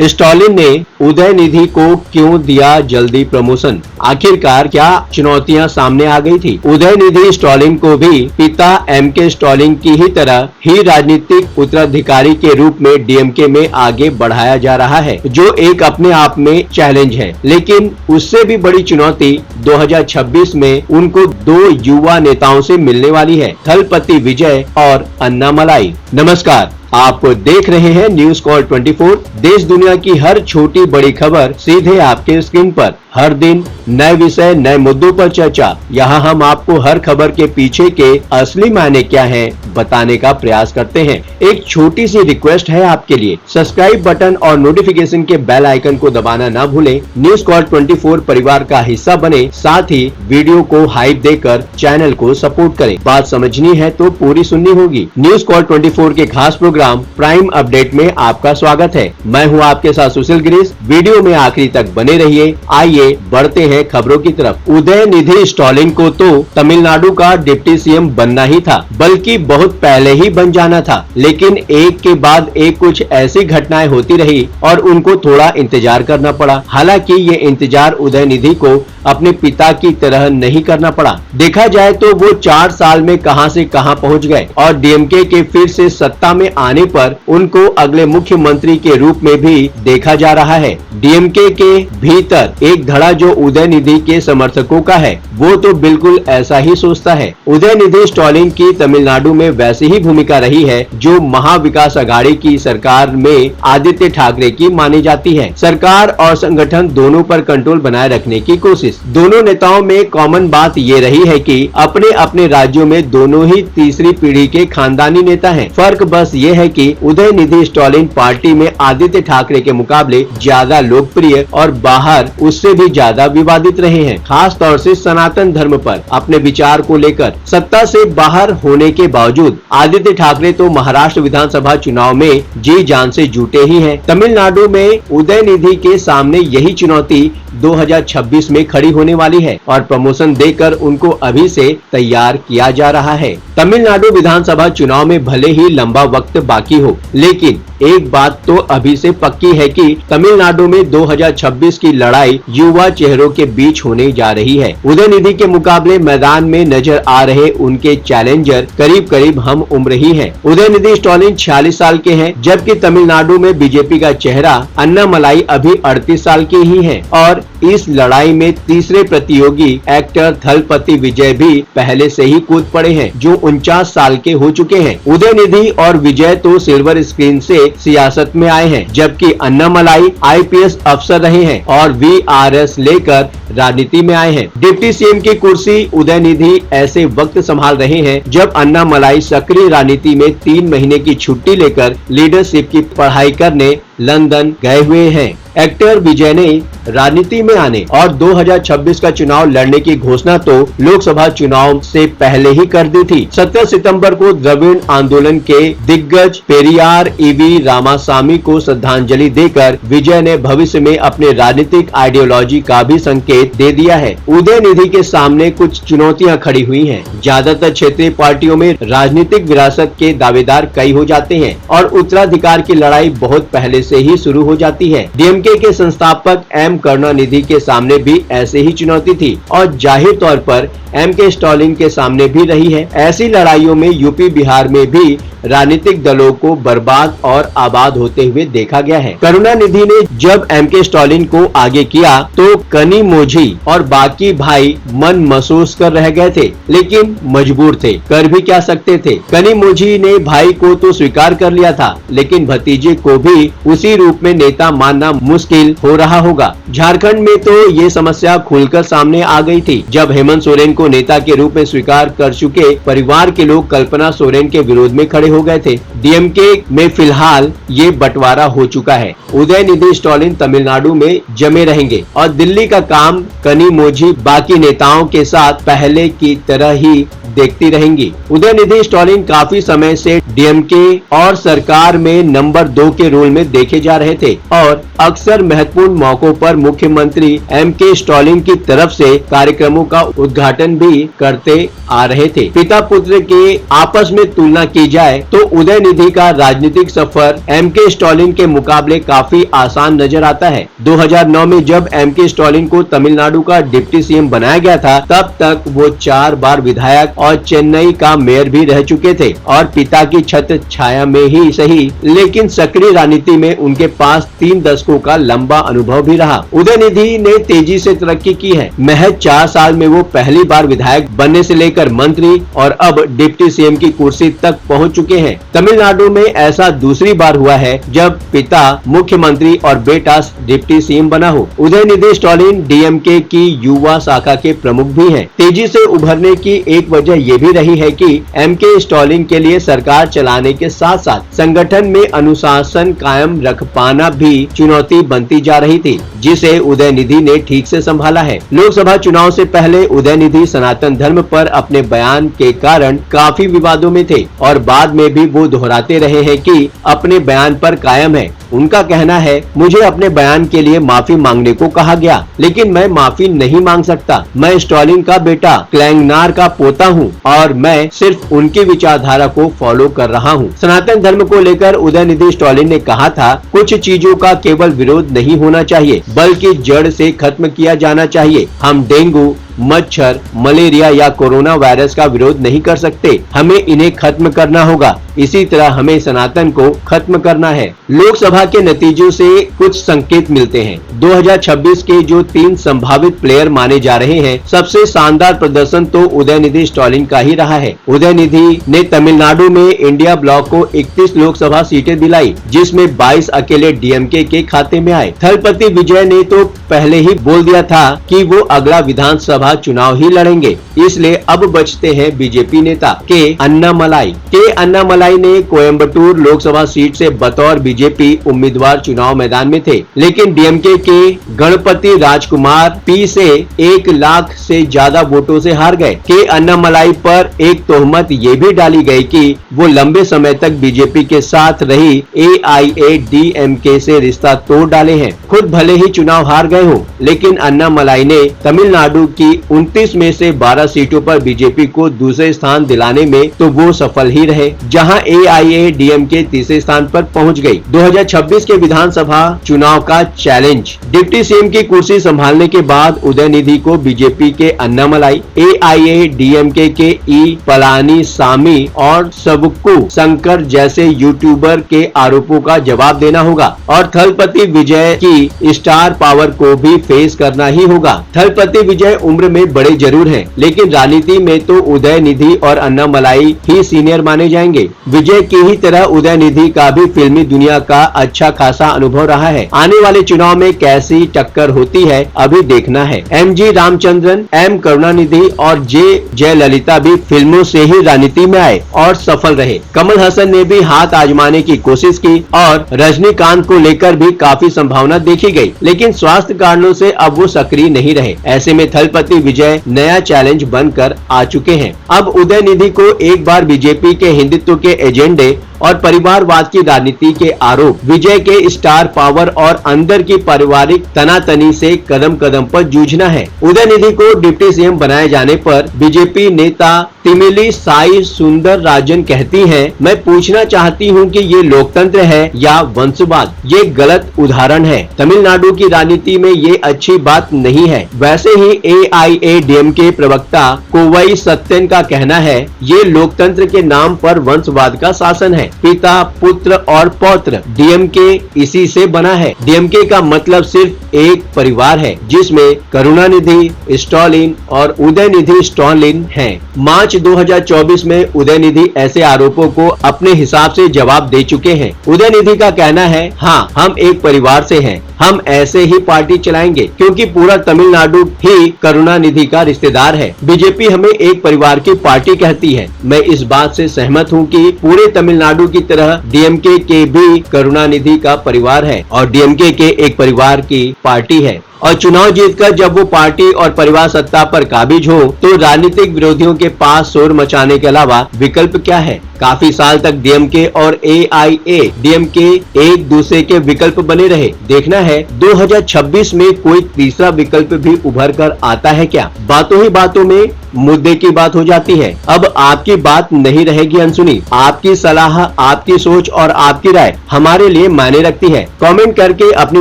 Stalin ने उदयनिधि को क्यों दिया जल्दी प्रमोशन? आखिरकार क्या चुनौतियां सामने आ गई थी? उदयनिधि स्टालिन को भी पिता एमके स्टालिन की ही तरह ही राजनीतिक उत्तराधिकारी के रूप में डीएमके में आगे बढ़ाया जा रहा है, जो एक अपने आप में चैलेंज है। लेकिन उससे भी बड़ी चुनौती 2026 में उनको दो युवा नेताओं से मिलने वाली है, थलपति विजय और अन्नामलाई। नमस्कार, आप देख रहे हैं न्यूज कॉल 24। देश दुनिया की हर छोटी बड़ी खबर सीधे आपके स्क्रीन पर। हर दिन नए विषय, नए मुद्दों पर चर्चा। यहाँ हम आपको हर खबर के पीछे के असली मायने क्या हैं बताने का प्रयास करते हैं। एक छोटी सी रिक्वेस्ट है आपके लिए, सब्सक्राइब बटन और नोटिफिकेशन के बेल आइकन को दबाना ना भूलें। न्यूज कॉल 24 परिवार का हिस्सा बने, साथ ही वीडियो को हाइप देकर चैनल को सपोर्ट करें। बात समझनी है तो पूरी सुननी होगी। न्यूज कॉल 24 के खास प्रोग्राम प्राइम अपडेट में आपका स्वागत है। मैं हूँ आपके साथ सुशील गिरीश। वीडियो में आखिरी तक बने रहिए। आइए बढ़ते हैं खबरों की तरफ। उदयनिधि स्टालिन को तो तमिलनाडु का डिप्टी सीएम बनना ही था, बल्कि बहुत पहले ही बन जाना था। लेकिन एक के बाद एक कुछ ऐसी घटनाएं होती रही और उनको थोड़ा इंतजार करना पड़ा। हालांकि ये इंतजार उदयनिधि को अपने पिता की तरह नहीं करना पड़ा। देखा जाए तो वो 4 साल में कहां से कहां पहुंच गए और डीएमके के फिर से सत्ता में आने पर उनको अगले मुख्यमंत्री के रूप में भी देखा जा रहा है। डीएमके के भीतर एक धड़ा जो उदयनिधि के समर्थकों का है, वो तो बिल्कुल ऐसा ही सोचता है। उदयनिधि स्टालिन की तमिलनाडु में वैसी ही भूमिका रही है जो महाविकास अघाड़ी की सरकार में आदित्य ठाकरे की मानी जाती है। सरकार और संगठन दोनों पर कंट्रोल बनाए रखने की कोशिश। दोनों नेताओं में कॉमन बात ये रही है कि अपने अपने राज्यों में दोनों ही तीसरी पीढ़ी के खानदानी नेता हैं। फर्क बस ये है कि उदयनिधि स्टालिन पार्टी में आदित्य ठाकरे के मुकाबले ज्यादा लोकप्रिय और बाहर उससे भी ज्यादा विवादित रहे हैं, खास तौर से सनातन धर्म पर अपने विचार को लेकर। सत्ता से बाहर होने के बावजूद आदित्य ठाकरे तो महाराष्ट्र विधानसभा चुनाव में जी जान से जुटे ही हैं। तमिलनाडु में उदयनिधि के सामने यही चुनौती 2026 में खड़ी होने वाली है और प्रमोशन देकर उनको अभी से तैयार किया जा रहा है। तमिलनाडु विधानसभा चुनाव में भले ही लंबा वक्त बाकी हो, लेकिन एक बात तो अभी से पक्की है कि तमिलनाडु में 2026 की लड़ाई युवा चेहरों के बीच होने जा रही है। उदयनिधि के मुकाबले मैदान में नजर आ रहे उनके चैलेंजर करीब करीब हम उम्र ही हैं। उदयनिधि स्टालिन 46 साल के हैं, जबकि तमिलनाडु में बीजेपी का चेहरा अन्नामलाई अभी 38 साल की ही है और इस लड़ाई में तीसरे प्रतियोगी एक्टर थलपति विजय भी पहले से ही कूद पड़े हैं, जो 49 साल के हो चुके हैं। उदयनिधि और विजय तो सिल्वर स्क्रीन से सियासत में आए हैं, जबकि अन्नामलाई आईपीएस अफसर रहे हैं और वीआरएस लेकर राजनीति में आए हैं। डिप्टी सीएम की कुर्सी उदयनिधि ऐसे वक्त संभाल रहे हैं जब अन्नामलाई सक्रिय राजनीति में 3 महीने की छुट्टी लेकर लीडरशिप की पढ़ाई करने लंदन गए हुए हैं। एक्टर विजय ने राजनीति में आने और 2026 का चुनाव लड़ने की घोषणा तो लोकसभा चुनाव से पहले ही कर दी थी। 17 सितंबर को द्रविड़ आंदोलन के दिग्गज पेरियार ईवी रामासामी को श्रद्धांजलि देकर विजय ने भविष्य में अपने राजनीतिक आइडियोलॉजी का भी संकेत दे दिया है। उदयनिधि के सामने कुछ चुनौतियां खड़ी हुई हैं। ज्यादातर क्षेत्रीय पार्टियों में राजनीतिक विरासत के दावेदार कई हो जाते हैं और उत्तराधिकार की लड़ाई बहुत पहले से ही शुरू हो जाती है। डीएमके के संस्थापक एम करुणानिधि के सामने भी ऐसे ही चुनौती थी और जाहिर तौर पर एमके स्टालिन के सामने भी रही है। ऐसी लड़ाइयों में यूपी बिहार में भी राजनीतिक दलों को बर्बाद और आबाद होते हुए देखा गया है। करुणानिधि ने जब एमके स्टालिन को आगे किया तो कनिमोझी और बाकी भाई मन महसूस कर रह गए थे, लेकिन मजबूर थे, कर भी क्या सकते थे। कनिमोझी ने भाई को तो स्वीकार कर लिया था, लेकिन भतीजे को भी उसी रूप में नेता मानना मुश्किल हो रहा होगा। झारखंड में तो ये समस्या खुलकर सामने आ गई थी जब हेमंत सोरेन को नेता के रूप में स्वीकार कर चुके परिवार के लोग कल्पना सोरेन के विरोध में खड़े हो गए थे। डीएमके में फिलहाल ये बंटवारा हो चुका है। उदयनिधि स्टालिन तमिलनाडु में जमे रहेंगे और दिल्ली का काम कनिमोझी बाकी नेताओं के साथ पहले की तरह ही देखती रहेंगी। उदयनिधि स्टालिन काफी समय से डीएमके और सरकार में नंबर 2 के रोल में देखे जा रहे थे और अक्सर महत्वपूर्ण मौकों पर मुख्यमंत्री मंत्री एमके स्टालिन की तरफ से कार्यक्रमों का उद्घाटन भी करते आ रहे थे। पिता पुत्र के आपस में तुलना की जाए तो उदयनिधि का राजनीतिक सफर एमके स्टालिन के मुकाबले काफी आसान नजर आता है। 2009 में जब एमके स्टालिन को तमिलनाडु का डिप्टी सीएम बनाया गया था, तब तक वो 4 बार विधायक और चेन्नई का मेयर भी रह चुके थे और पिता की छत्र छाया में ही सही, लेकिन सक्रिय राजनीति में उनके पास 3 दशकों का लंबा अनुभव भी रहा। उदयनिधि ने तेजी से तरक्की की है। महज 4 साल में वो पहली बार विधायक बनने से लेकर मंत्री और अब डिप्टी सीएम की कुर्सी तक पहुंच चुके हैं। तमिलनाडु में ऐसा दूसरी बार हुआ है जब पिता मुख्यमंत्री और बेटा डिप्टी सीएम बना हो। उदयनिधि स्टालिन डीएमके की युवा शाखा के प्रमुख भी हैं। तेजी से उभरने की एक वजह ये भी रही है कि एमके स्टालिन के लिए सरकार चलाने के साथ साथ संगठन में अनुशासन कायम रख पाना भी चुनौती बनती जा रही थी, जिसे उदयनिधि ने ठीक से संभाला है। लोकसभा चुनाव से पहले उदयनिधि सनातन धर्म पर अपने बयान के कारण काफी विवादों में थे और बाद में भी वो दोहराते रहे हैं कि अपने बयान पर कायम है। उनका कहना है, मुझे अपने बयान के लिए माफी मांगने को कहा गया, लेकिन मैं माफी नहीं मांग सकता। मैं स्टालिन का बेटा क्लैंगनार का पोता हूँ और मैं सिर्फ उनकी विचारधारा को फॉलो कर रहा हूँ। सनातन धर्म को लेकर उदयनिधि स्टालिन ने कहा था, कुछ चीजों का केवल विरोध नहीं होना चाहिए बल्कि जड़ से खत्म किया जाना चाहिए। हम डेंगू, मच्छर, मलेरिया या कोरोना वायरस का विरोध नहीं कर सकते, हमें इन्हें खत्म करना होगा। इसी तरह हमें सनातन को खत्म करना है। लोकसभा के नतीजों से कुछ संकेत मिलते हैं। 2026 के जो 3 संभावित प्लेयर माने जा रहे हैं, सबसे शानदार प्रदर्शन तो उदयनिधि स्टालिन का ही रहा है। उदयनिधि ने तमिलनाडु में इंडिया ब्लॉक को 31 लोकसभा सीटें दिलाई, जिसमें 22 अकेले डीएमके के खाते में आए। थलपति विजय ने तो पहले ही बोल दिया था कि वो अगला विधानसभा चुनाव ही लड़ेंगे, इसलिए अब बचते हैं बीजेपी नेता के अन्नामलाई ने कोयम्बटूर लोकसभा सीट से बतौर बीजेपी उम्मीदवार चुनाव मैदान में थे, लेकिन डीएमके के गणपति राजकुमार पी से 1 लाख से ज्यादा वोटों से हार गए। के अन्नामलाई पर एक तोहमत ये भी डाली गई कि वो लंबे समय तक बीजेपी के साथ रही एआईएडीएमके से रिश्ता तोड़ डाले हैं। खुद भले ही चुनाव हार गए हो, लेकिन अन्नामलाई ने तमिलनाडु की 29 में से 12 सीटों पर बीजेपी को दूसरे स्थान दिलाने में तो वो सफल ही रहे, जहां एआईएडीएमके तीसरे स्थान पर पहुंच गई। 2026 के विधानसभा चुनाव का चैलेंज। डिप्टी सीएम की कुर्सी संभालने के बाद उदयनिधि को बीजेपी के अन्नामलाई, एआईएडीएमके के ई पलानीसामी और सबक्कू शंकर जैसे यूट्यूबर के आरोपों का जवाब देना होगा और थलपति विजय की स्टार पावर को भी फेस करना ही होगा। थलपति विजय उम्र में बड़े जरूर हैं, लेकिन राजनीति में तो उदयनिधि और अन्नामलाई ही सीनियर माने जाएंगे। विजय की ही तरह उदयनिधि का भी फिल्मी दुनिया का अच्छा खासा अनुभव रहा है। आने वाले चुनाव में कैसी टक्कर होती है अभी देखना है। एमजी रामचंद्रन, एम करुणानिधि और जे जयललिता भी फिल्मों से ही राजनीति में आए और सफल रहे। कमल हसन ने भी हाथ आजमाने की कोशिश की और रजनीकांत को लेकर भी काफी संभावना देखी गई, लेकिन स्वास्थ्य कारणों से अब वो सक्रिय नहीं रहे। ऐसे में थलपति विजय नया चैलेंज बनकर आ चुके हैं। अब उदयनिधि को एक बार बीजेपी के हिंदुत्व के एजेंडे और परिवारवाद की राजनीति के आरोप, विजय के स्टार पावर और अंदर की पारिवारिक तनातनी से कदम कदम पर जूझना है। उदयनिधि को डिप्टी सीएम बनाए जाने पर बीजेपी नेता तिमिली साई सुंदर राजन कहती हैं, मैं पूछना चाहती हूं कि ये लोकतंत्र है या वंशवाद। ये गलत उदाहरण है। तमिलनाडु की राजनीति में ये अच्छी बात नहीं है। वैसे ही एआईएडीएमके प्रवक्ता कोवई सत्यन का कहना है, ये लोकतंत्र के नाम पर वंशवाद का शासन है। पिता, पुत्र और पौत्र, डीएमके इसी से बना है। डीएमके का मतलब सिर्फ एक परिवार है, जिसमें करुणानिधि स्टालिन और उदयनिधि स्टालिन हैं। मार्च 2024 में उदयनिधि ऐसे आरोपों को अपने हिसाब से जवाब दे चुके हैं। उदयनिधि का कहना है, हाँ, हम एक परिवार से हैं, हम ऐसे ही पार्टी चलाएंगे क्योंकि पूरा तमिलनाडु ही करुणानिधि का रिश्तेदार है। बीजेपी हमें एक परिवार की पार्टी कहती है। मैं इस बात से सहमत हूँ कि पूरे तमिलनाडु की तरह डीएमके के भी करुणानिधि का परिवार है और डीएमके के एक परिवार की पार्टी है। और चुनाव जीतकर जब वो पार्टी और परिवार सत्ता पर काबिज हो तो राजनीतिक विरोधियों के पास शोर मचाने के अलावा विकल्प क्या है। काफी साल तक डीएमके और एआईएडीएमके एक दूसरे के विकल्प बने रहे। देखना है 2026 में कोई तीसरा विकल्प भी उभर कर आता है क्या? बातों ही बातों में मुद्दे की बात हो जाती है। अब आपकी बात नहीं रहेगी अनसुनी। आपकी सलाह, आपकी सोच और आपकी राय हमारे लिए मायने रखती है। कमेंट करके अपनी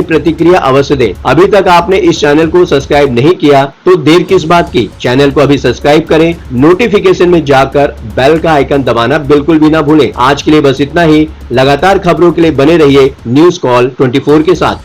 प्रतिक्रिया अवश्य दें। अभी तक आपने इस चैनल को सब्सक्राइब नहीं किया तो देर किस बात की? चैनल को अभी सब्सक्राइब करें, नोटिफिकेशन में जाकर बेल का आइकन दबाना बिल्कुल भी ना भूलें। आज के लिए बस इतना ही। लगातार खबरों के लिए बने रहिए न्यूज़ कॉल 24 के साथ।